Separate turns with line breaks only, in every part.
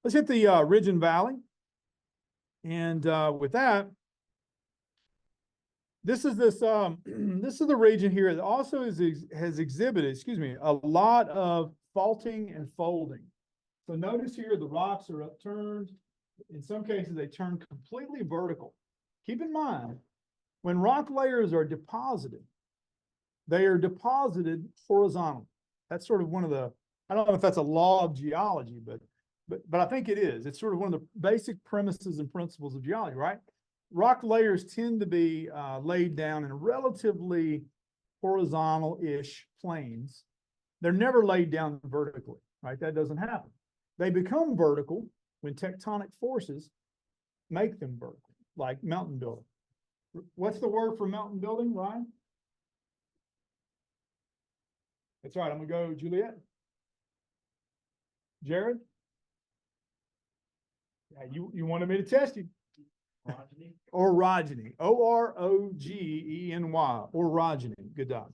Let's hit the ridge and valley. And with that, this is this is the region here that also has exhibited, excuse me, a lot of faulting and folding. So notice here the rocks are upturned. In some cases, they turn completely vertical. Keep in mind, when rock layers are deposited, they are deposited horizontally. That's sort of one of the, I don't know if that's a law of geology, but I think it is. It's sort of one of the basic premises and principles of geology, right? Rock layers tend to be laid down in relatively horizontal-ish planes. They're never laid down vertically, right? That doesn't happen. They become vertical when tectonic forces make them vertical, like mountain building. What's the word for mountain building, Ryan? That's right. I'm gonna go Juliet. Jared? Yeah, you wanted me to test you.
Orogeny.
Orogeny. O-R-O-G-E-N-Y. Orogeny. Good job.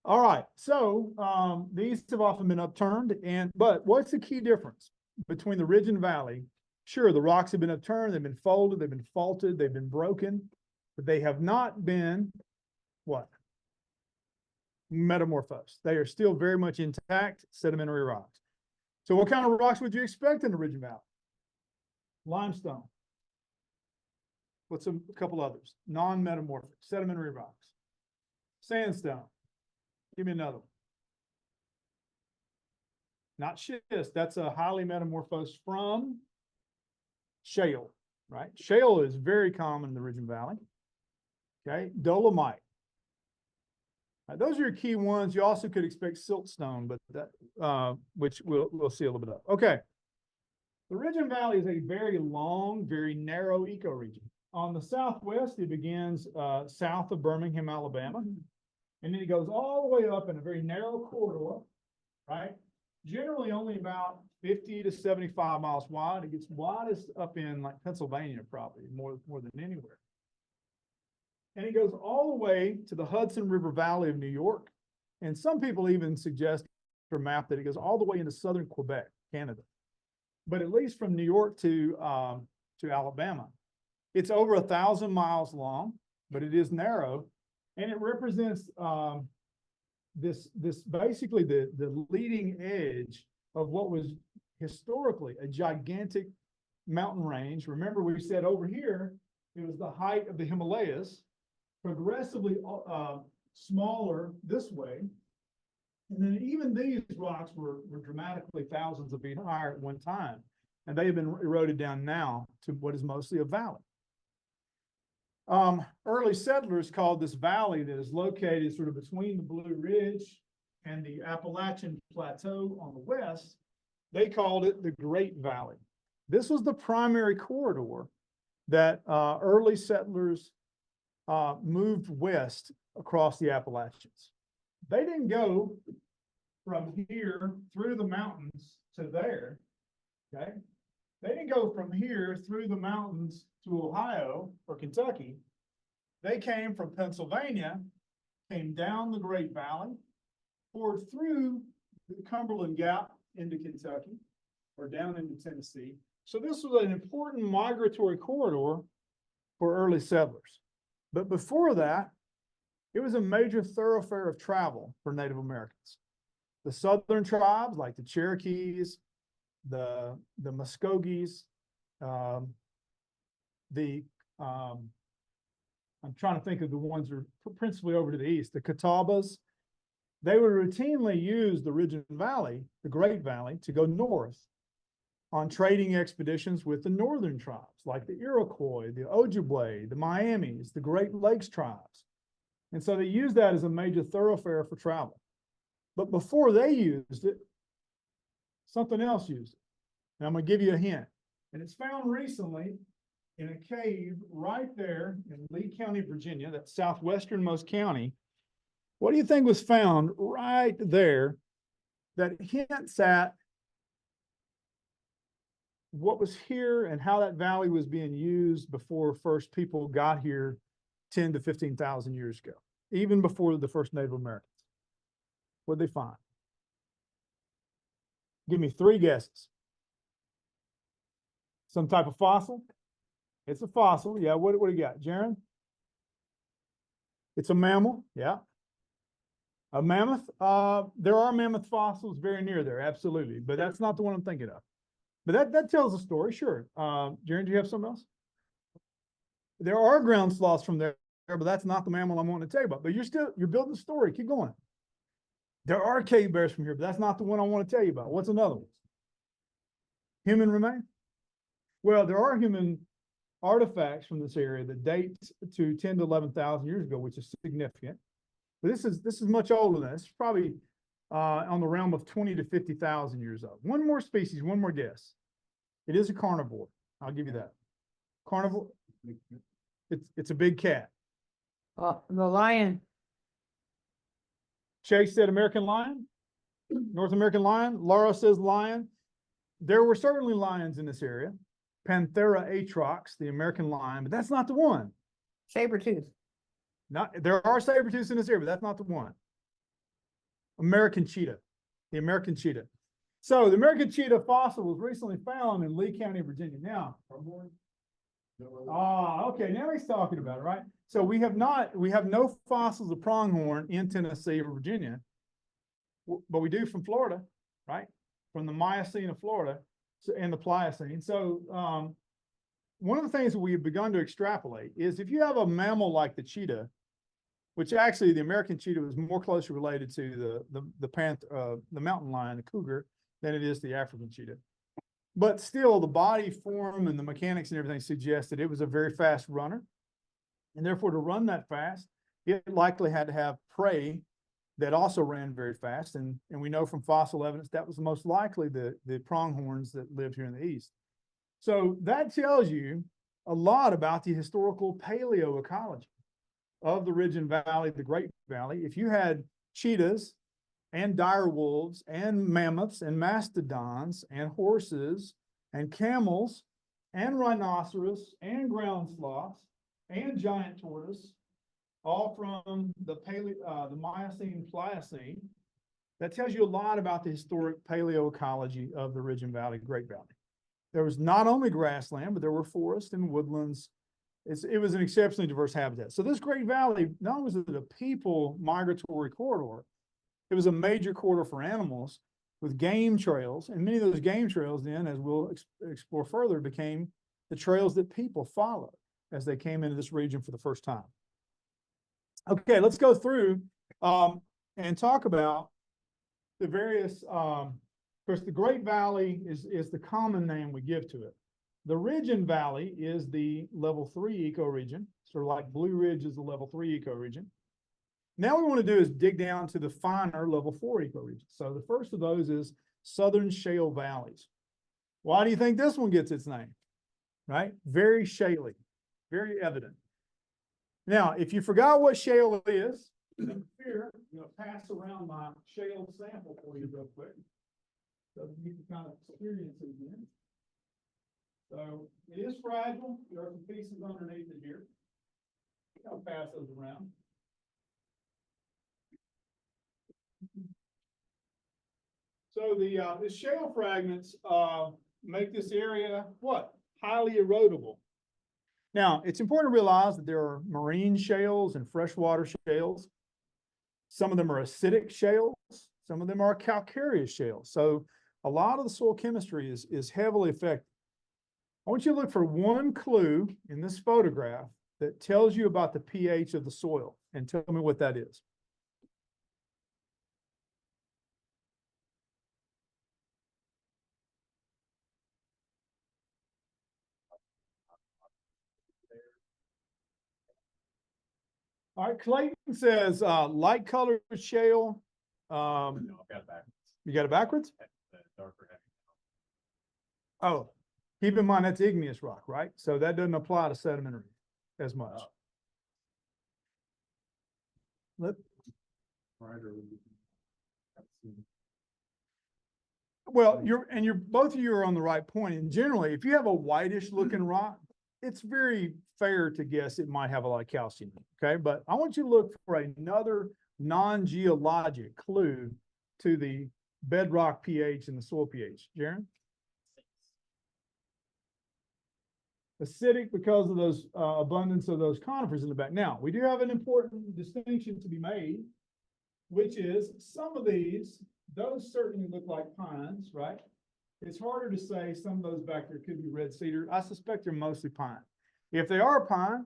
All right. So these have often been upturned, but what's the key difference between the ridge and valley? Sure, the rocks have been upturned, they've been folded, they've been faulted, they've been broken, but they have not been what? Metamorphosed. They are still very much intact sedimentary rocks. So what kind of rocks would you expect in the ridge and valley? Limestone. What's a couple others? Non-metamorphic, sedimentary rocks. Sandstone. Give me another one. Not schist. That's a highly metamorphosed from shale, right? Shale is very common in the ridge and valley. Okay, dolomite. Those are your key ones. You also could expect siltstone, but that which we'll see a little bit of. Okay, the ridge and valley is a very long, very narrow ecoregion. On the southwest, it begins south of Birmingham, Alabama, and then it goes all the way up in a very narrow corridor, right? Generally only about 50 to 75 miles wide. It gets widest up in like Pennsylvania, probably more than anywhere. And it goes all the way to the Hudson River Valley of New York. And some people even suggest for a map that it goes all the way into southern Quebec, Canada. But at least from New York to Alabama, it's over 1,000 miles long, but it is narrow. And it represents this basically the leading edge of what was historically a gigantic mountain range. Remember, we said over here, it was the height of the Himalayas, progressively smaller this way. And then even these rocks were dramatically thousands of feet higher at one time. And they have been eroded down now to what is mostly a valley. Early settlers called this valley that is located sort of between the Blue Ridge and the Appalachian Plateau on the west, they called it the Great Valley. This was the primary corridor that early settlers moved west across the Appalachians. They didn't go from here through the mountains to there, okay? They didn't go from here through the mountains to Ohio or Kentucky. They came from Pennsylvania, came down the Great Valley, poured through the Cumberland Gap into Kentucky or down into Tennessee. So this was an important migratory corridor for early settlers. But before that, it was a major thoroughfare of travel for Native Americans. The southern tribes like the Cherokees, the Muskogees, I'm trying to think of the ones that are principally over to the east, the Catawbas. They would routinely use the Ridge and Valley, the Great Valley, to go north on trading expeditions with the northern tribes, like the Iroquois, the Ojibwe, the Miamis, the Great Lakes tribes. And so they used that as a major thoroughfare for travel. But before they used it, something else used it. And I'm going to give you a hint. And it's found recently in a cave right there in Lee County, Virginia, that southwesternmost county. What do you think was found right there that hints at what was here and how that valley was being used before first people got here 10 to 15,000 years ago, even before the first Native Americans? What did they find? Give me three guesses. Some type of fossil? It's a fossil. Yeah, what do you got, Jaron? It's a mammal. Yeah. A mammoth? There are mammoth fossils very near there, absolutely. But that's not the one I'm thinking of. But that tells a story, sure. Jaron, do you have something else? There are ground sloths from there, but that's not the mammal I'm wanting to tell you about. But you're building a story. Keep going. There are cave bears from here, but that's not the one I want to tell you about. What's another one? Human remains? Well, there are human artifacts from this area that date to 10 to 11,000 years ago, which is significant. But this is much older than that. It's probably on the realm of 20 to 50,000 years old. One more species, one more guess. It is a carnivore. I'll give you that. Carnivore. It's a big cat.
The lion.
Chase said American lion, North American lion. Laura says lion. There were certainly lions in this area. Panthera atrox, the American lion, but that's not the one.
Saber-tooth.
There are saber-tooths in this area, but that's not the one. American cheetah, the American cheetah. So the American cheetah fossil was recently found in Lee County, Virginia. Now, okay, now he's talking about it, right? So we have no fossils of pronghorn in Tennessee or Virginia, but we do from Florida, right? From the Miocene of Florida and the Pliocene. So one of the things that we have begun to extrapolate is if you have a mammal like the cheetah, which actually the American cheetah is more closely related to the mountain lion, the cougar, than it is the African cheetah. But still, the body form and the mechanics and everything suggest that it was a very fast runner. And therefore, to run that fast, it likely had to have prey that also ran very fast. And we know from fossil evidence that was most likely the pronghorns that lived here in the East. So that tells you a lot about the historical paleoecology of the Ridge and Valley, the Great Valley. If you had cheetahs and dire wolves and mammoths and mastodons and horses and camels and rhinoceros and ground sloths and giant tortoise, all from the Miocene, Pliocene, that tells you a lot about the historic paleoecology of the Ridge and Valley, Great Valley. There was not only grassland, but there were forests and woodlands. It was an exceptionally diverse habitat. So this Great Valley, not only was it a people migratory corridor, it was a major corridor for animals with game trails. And many of those game trails then, as we'll explore further, became the trails that people followed as they came into this region for the first time. Okay, let's go through and talk about the various, of course, the Great Valley is the common name we give to it. The Ridge and Valley is the level 3 ecoregion, sort of like Blue Ridge is the level 3 ecoregion. Now what we want to do is dig down to the finer level 4 ecoregion. So the first of those is Southern Shale Valleys. Why do you think this one gets its name? Right? Very shaly, very evident. Now, if you forgot what shale is, here, I'm going to pass around my shale sample for you real quick, so that you can kind of experience it again. So it is fragile. There are some pieces underneath it here. I'll pass those around. So the shale fragments make this area what? Highly erodible. Now, it's important to realize that there are marine shales and freshwater shales. Some of them are acidic shales. Some of them are calcareous shales. So a lot of the soil chemistry is heavily affected. I want you to look for one clue in this photograph that tells you about the pH of the soil and tell me what that is. All right, Clayton says light colored shale.
No, I've got it backwards.
You got it backwards?
The darker heavy.
Oh, keep in mind that's igneous rock, right? So that doesn't apply to sedimentary as much.
Oh.
Well, you're both of you are on the right point. And generally, if you have a whitish looking rock, it's very fair to guess it might have a lot of calcium. Okay, but I want you to look for another non-geologic clue to the bedrock pH and the soil pH. Jaron? acidic because of those abundance of those conifers in the back. Now, we do have an important distinction to be made, which is some of these, those certainly look like pines, right? It's harder to say some of those back there could be red cedar. I suspect they're mostly pine. If they are pine,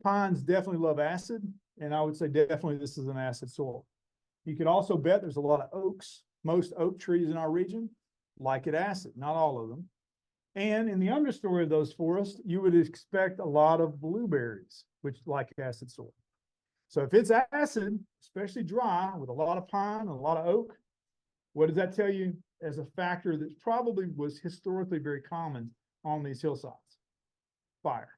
pines definitely love acid, and I would say definitely this is an acid soil. You could also bet there's a lot of oaks. Most oak trees in our region like it acid, not all of them. And in the understory of those forests, you would expect a lot of blueberries, which like acid soil. So if it's acid, especially dry, with a lot of pine and a lot of oak, what does that tell you as a factor that probably was historically very common on these hillsides? Fire.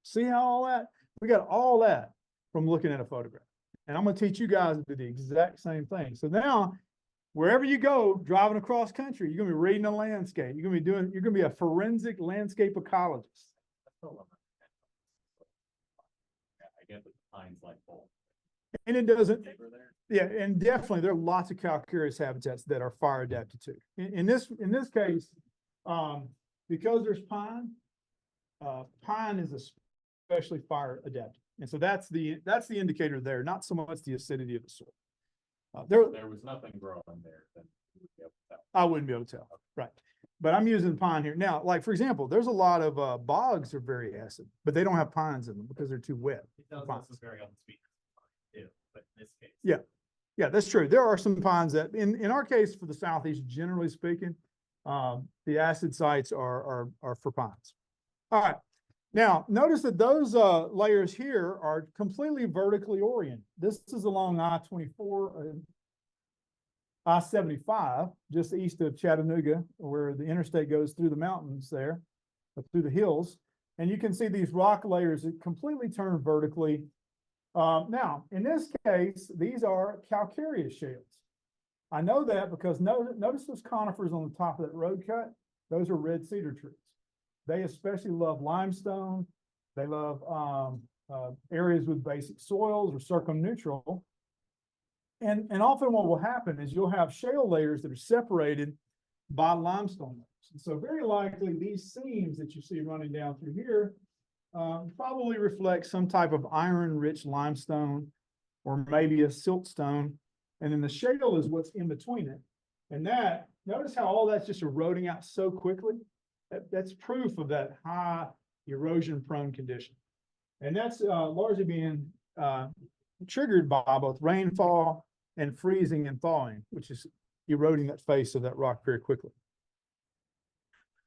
See how all that? We got all that from looking at a photograph. And I'm going to teach you guys to do the exact same thing. So now, wherever you go, driving across country, you're going to be reading a landscape. You're going to be a forensic landscape ecologist.
I get the pines like both.
And it doesn't,
Neighbor there.
yeah, and definitely there are lots of calcareous habitats that are fire adapted too. In this case, because there's pine, pine is especially fire adapted. And so that's the indicator there, not so much the acidity of the soil.
There was nothing growing there, then you would be able to tell.
I wouldn't be able to tell, right? But I'm using pine here. Now, like for example, there's a lot of bogs are very acid, but they don't have pines in them because they're too wet.
It does
Pines.
also vary on the species, too, but in this case.
Yeah. Yeah, that's true. There are some pines that in our case for the Southeast, generally speaking, the acid sites are for pines. All right. Now, notice that those layers here are completely vertically oriented. This is along I-24, I-75, just east of Chattanooga, where the interstate goes through the mountains there, through the hills. And you can see these rock layers that completely turn vertically. Now, in this case, these are calcareous shales. I know that because notice those conifers on the top of that road cut. Those are red cedar trees. They especially love limestone. They love areas with basic soils or circumneutral. And often what will happen is you'll have shale layers that are separated by limestone layers. And so very likely these seams that you see running down through here probably reflect some type of iron-rich limestone or maybe a siltstone. And then the shale is what's in between it. And that, notice how all that's just eroding out so quickly. That's proof of that high erosion-prone condition. And that's largely being triggered by both rainfall and freezing and thawing, which is eroding that face of that rock very quickly.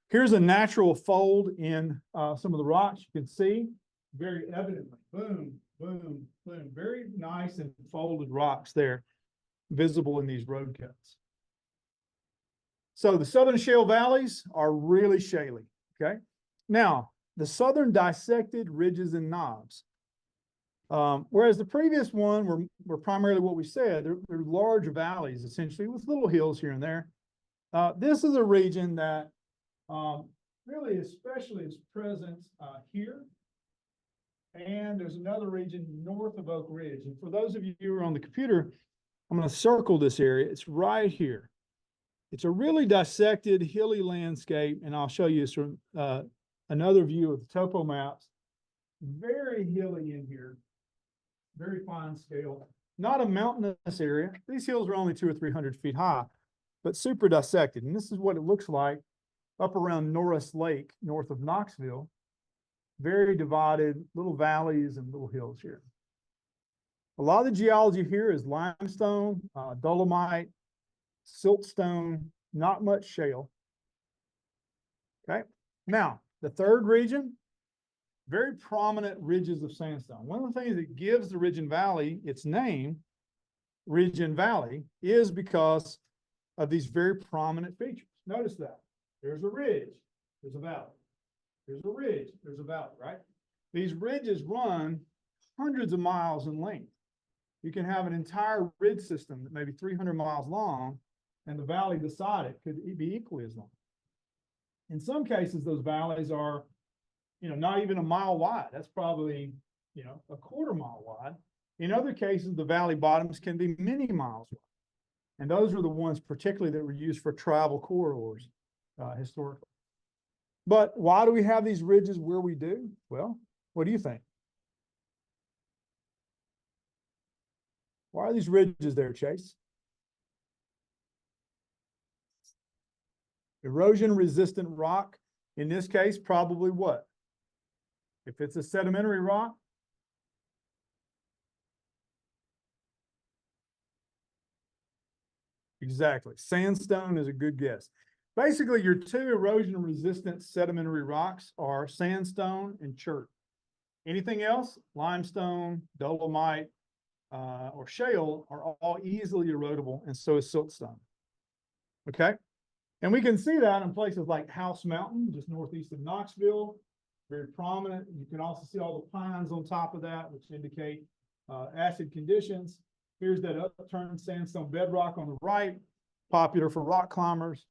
Here's a natural fold in some of the rocks. You can see very evidently, boom, boom, boom, very nice and folded rocks there, visible in these road cuts. So the southern shale valleys are really shaly, okay? Now, the southern dissected ridges and knobs. Whereas the previous one were primarily what we said, they're large valleys, essentially, with little hills here and there. This is a region that really especially is present here. And there's another region north of Oak Ridge. And for those of you who are on the computer, I'm going to circle this area. It's right here. It's a really dissected, hilly landscape, and I'll show you some, another view of the topo maps. Very hilly in here, very fine scale. Not a mountainous area. These hills are only 200 or 300 feet high, but super dissected. And this is what it looks like up around Norris Lake, north of Knoxville. Very divided, little valleys and little hills here. A lot of the geology here is limestone, dolomite, siltstone, not much shale. Okay, now the third region, very prominent ridges of sandstone. One of the things that gives the Ridge and Valley its name, Ridge and Valley, is because of these very prominent features. Notice that there's a ridge, there's a valley. There's a ridge, there's a valley, right? These ridges run hundreds of miles in length. You can have an entire ridge system that may be 300 miles long, and the valley beside it could be equally as long. In some cases, those valleys are, not even a mile wide. That's probably, a quarter mile wide. In other cases, the valley bottoms can be many miles wide. And those are the ones particularly that were used for travel corridors historically. But why do we have these ridges where we do? Well, what do you think? Why are these ridges there, Chase? Erosion resistant rock, in this case, probably what? If it's a sedimentary rock, exactly. Sandstone is a good guess. Basically, your two erosion resistant sedimentary rocks are sandstone and chert. Anything else, limestone, dolomite, or shale are all easily erodible, and so is siltstone. Okay? And we can see that in places like House Mountain, just northeast of Knoxville, very prominent. You can also see all the pines on top of that, which indicate acid conditions. Here's that upturned sandstone bedrock on the right, popular for rock climbers.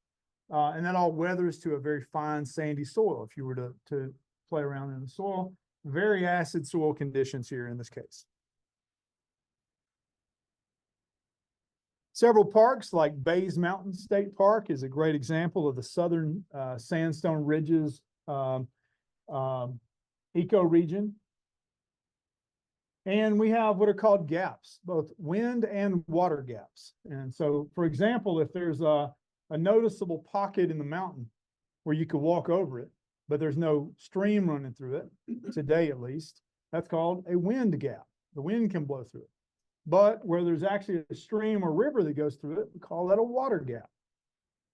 And that all weathers to a very fine sandy soil. If you were to play around in the soil, very acid soil conditions here in this case. Several parks like Bays Mountain State Park is a great example of the southern sandstone ridges ecoregion. And we have what are called gaps, both wind and water gaps. And so, for example, if there's a noticeable pocket in the mountain where you could walk over it, but there's no stream running through it, today at least, that's called a wind gap. The wind can blow through it. But where there's actually a stream or river that goes through it, we call that a water gap.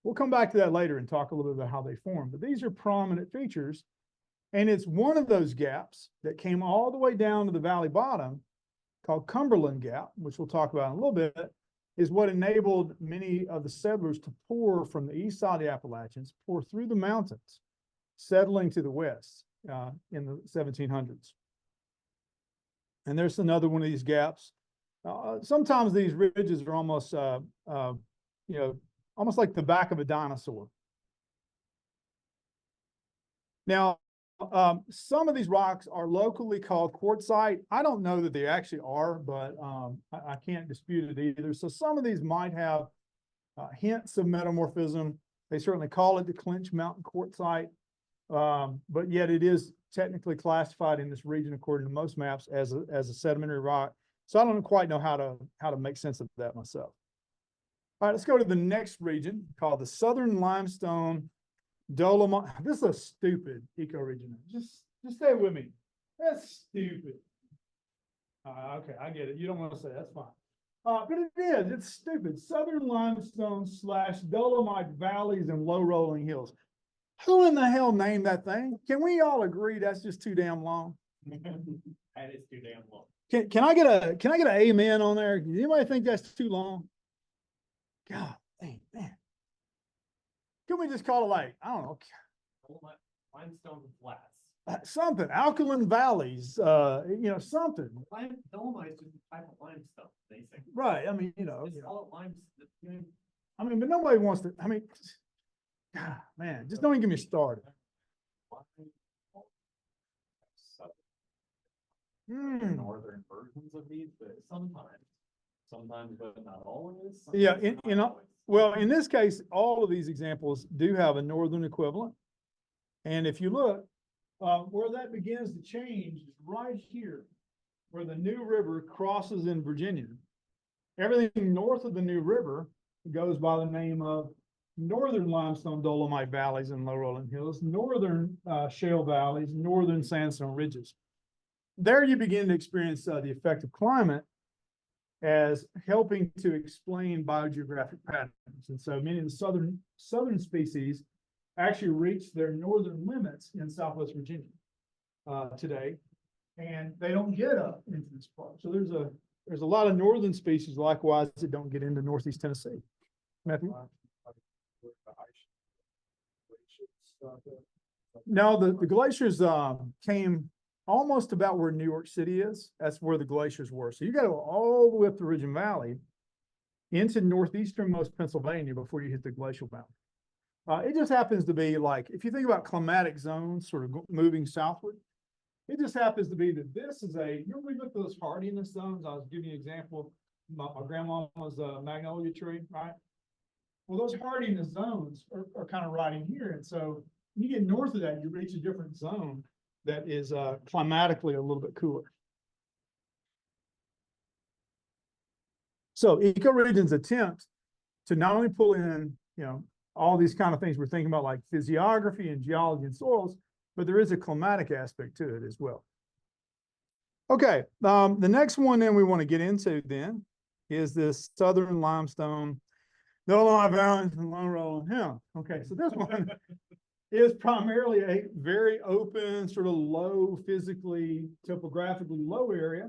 We'll come back to that later and talk a little bit about how they form, but these are prominent features. And it's one of those gaps that came all the way down to the valley bottom, called Cumberland Gap, which we'll talk about in a little bit, is what enabled many of the settlers to pour from the east side of the Appalachians, pour through the mountains, settling to the west in the 1700s. And there's another one of these gaps. Sometimes these ridges are almost, almost like the back of a dinosaur. Now, some of these rocks are locally called quartzite. I don't know that they actually are, but I can't dispute it either. So some of these might have hints of metamorphism. They certainly call it the Clinch Mountain quartzite, but yet it is technically classified in this region, according to most maps, as a sedimentary rock. So I don't quite know how to make sense of that myself. All right, let's go to the next region called the Southern Limestone Dolomite. This is a stupid ecoregion. Just stay with me. That's stupid. Okay, I get it. You don't want to say that's fine. But it is. It's stupid. Southern Limestone / Dolomite valleys and low rolling hills. Who in the hell named that thing? Can we all agree that's just too damn long?
That is too damn long.
Can I get an amen on there? Does anybody think that's too long? God, dang, man. Can we just call it like, I don't know.
Limestone flats.
Something, alkaline valleys, something.
Dolomite is just a type of limestone, basically.
Right, I mean,
Just call it limestone.
I mean, but nobody wants to, God, man, just don't even get me started.
Northern versions of these, but sometimes, but not always.
Yeah,
Sometimes,
in
not always.
Well, in this case, all of these examples do have a northern equivalent. And if you look, where that begins to change is right here, where the New River crosses in Virginia. Everything north of the New River goes by the name of northern limestone dolomite valleys and low rolling hills, northern shale valleys, northern sandstone ridges. There you begin to experience the effect of climate as helping to explain biogeographic patterns. And so many of the southern species actually reach their northern limits in Southwest Virginia today, and they don't get up into this part. So there's a lot of northern species likewise that don't get into Northeast Tennessee. Matthew? No, the glaciers came almost about where New York City is. That's where the glaciers were. So you got to go all the way up the Ridge and Valley into northeasternmost Pennsylvania before you hit the glacial boundary. It just happens to be like, if you think about climatic zones sort of moving southward, it just happens to be that this is remember we looked at those hardiness zones? I was giving you an example. My grandmama's magnolia tree, right? Well, those hardiness zones are kind of right in here. And so When you get north of that, you reach a different zone that is climatically a little bit cooler. So ecoregions attempt to not only pull in, all these kind of things we're thinking about, like physiography and geology and soils, but there is a climatic aspect to it as well. Okay, the next one then we want to get into then is this southern limestone, Dolomite Valley and Long Rolling Hill. Okay, so this one is primarily a very open, sort of low, physically, topographically low area.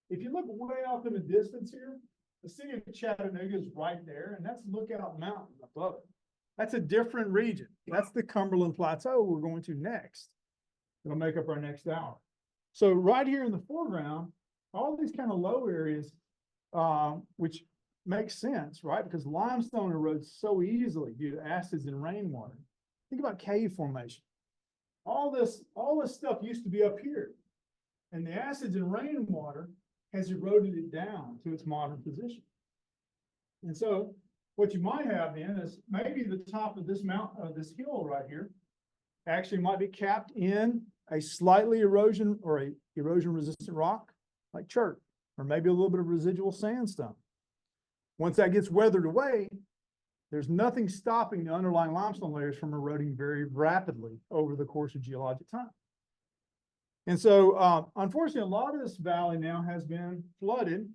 If you look way off in the distance here, the city of Chattanooga is right there, and that's Lookout Mountain above it. That's a different region. That's the Cumberland Plateau we're going to next. It'll make up our next hour. So right here in the foreground, all these kind of low areas, which makes sense, right? Because limestone erodes so easily due to acids and rainwater. Think about cave formation. All this stuff used to be up here, and the acids and rainwater has eroded it down to its modern position. And so what you might have then is maybe the top of this mountain, this hill right here, actually might be capped in a slightly erosion resistant rock like chert, or maybe a little bit of residual sandstone. Once that gets weathered away, there's nothing stopping the underlying limestone layers from eroding very rapidly over the course of geologic time. And so, unfortunately, a lot of this valley now has been flooded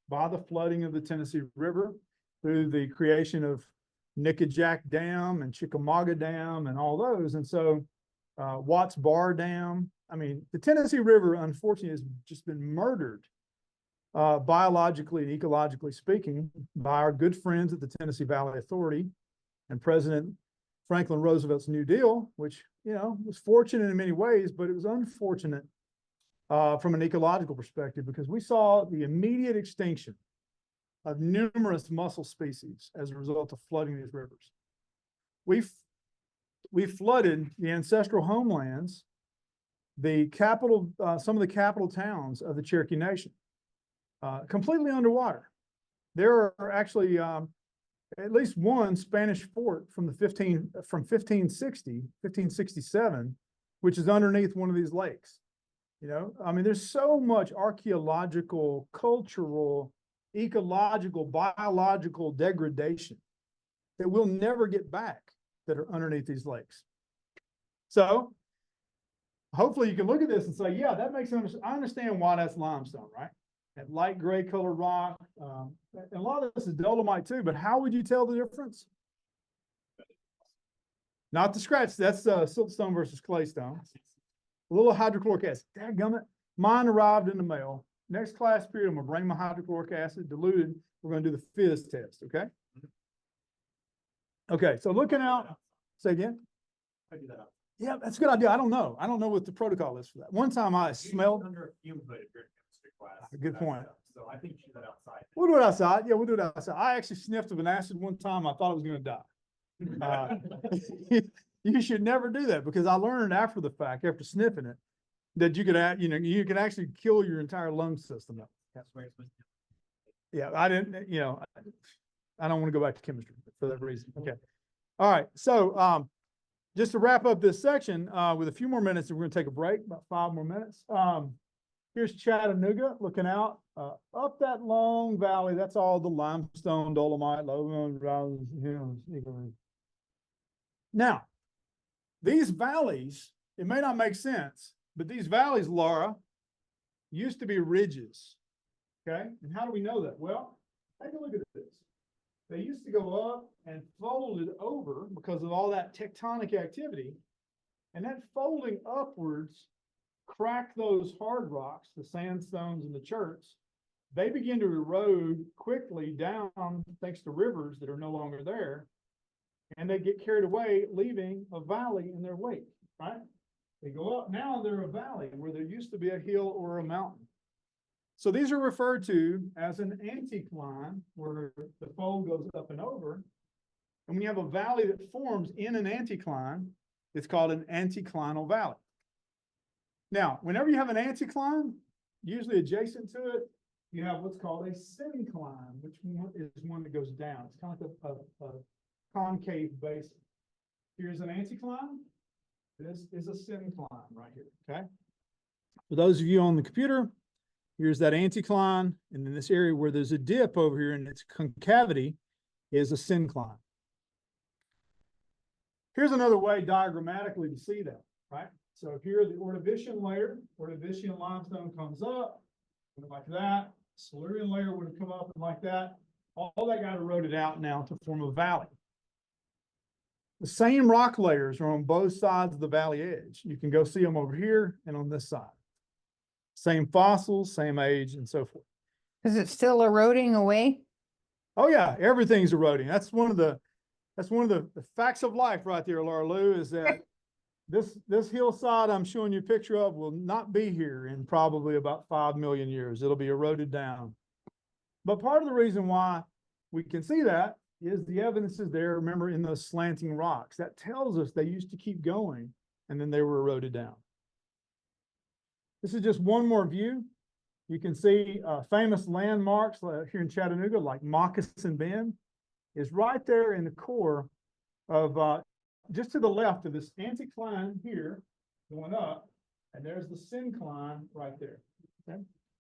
by the flooding of the Tennessee River through the creation of Nickajack Dam and Chickamauga Dam and all those. And so, Watts Bar Dam, I mean, the Tennessee River, unfortunately, has just been murdered, biologically and ecologically speaking, by our good friends at the Tennessee Valley Authority and President Franklin Roosevelt's New Deal, which, was fortunate in many ways, but it was unfortunate from an ecological perspective, because we saw the immediate extinction of numerous mussel species as a result of flooding these rivers. We flooded the ancestral homelands, the capital, some of the capital towns of the Cherokee Nation, completely underwater. There are actually at least one Spanish fort from 1567, which is underneath one of these lakes. I mean, there's so much archaeological, cultural, ecological, biological degradation that we'll never get back that are underneath these lakes. So hopefully you can look at this and say, yeah, that makes sense. I understand why that's limestone, right? That light gray color rock. And a lot of this is dolomite too, but how would you tell the difference? Not the scratch. That's siltstone versus claystone. A little hydrochloric acid. Dadgummit. Mine arrived in the mail. Next class period, I'm going to bring my hydrochloric acid diluted. We're going to do the fizz test, okay? Okay, so looking out. Say again?
I do that.
Yeah, that's a good idea. I don't know. I don't know what the protocol is for that. One time I smelled.
Under a fume hood if you're in chemistry class.
Good point.
So I think you should do that outside.
We'll do it outside. Yeah, we'll do it outside. I actually sniffed of an acid one time. I thought I was going to die. You should never do that, because I learned after the fact, after sniffing it, that you could add, you can actually kill your entire lung system. Yeah, I didn't, I don't want to go back to chemistry for that reason. Okay. All right. So, just to wrap up this section, with a few more minutes, we're going to take a break, about 5 more minutes. Here's Chattanooga looking out, up that long valley. That's all the limestone, dolomite, now, these valleys, it may not make sense, but these valleys, Laura, used to be ridges. Okay. And how do we know that? Well, take a look at this. They used to go up and folded over because of all that tectonic activity. And that folding upwards cracked those hard rocks, the sandstones and the cherts. They begin to erode quickly down thanks to rivers that are no longer there. And they get carried away, leaving a valley in their wake, right? They go up, now they're a valley where there used to be a hill or a mountain. So these are referred to as an anticline, where the fold goes up and over. And when you have a valley that forms in an anticline, it's called an anticlinal valley. Now, whenever you have an anticline, usually adjacent to it, you have what's called a syncline, which is one that goes down. It's kind of like a concave basin. Here's an anticline. This is a syncline right here, okay? For those of you on the computer, here's that anticline, and then this area where there's a dip over here and its concavity is a syncline. Here's another way diagrammatically to see that, right? So here the Ordovician layer, Ordovician limestone comes up, like that. Silurian layer would have come up and like that. All that got eroded out now to form a valley. The same rock layers are on both sides of the valley edge. You can go see them over here and on this side. Same fossils, same age, and so forth.
Is it still eroding away?
Oh yeah, everything's eroding. That's one of the facts of life right there, Laura Lou, is that this hillside I'm showing you a picture of will not be here in probably about 5 million years. It'll be eroded down. But part of the reason why we can see that is the evidence is there, remember, in those slanting rocks. That tells us they used to keep going and then they were eroded down. This is just one more view. You can see famous landmarks here in Chattanooga, like Moccasin Bend, is right there in the core of just to the left of this anticline here going up, and there's the syncline right there. Okay?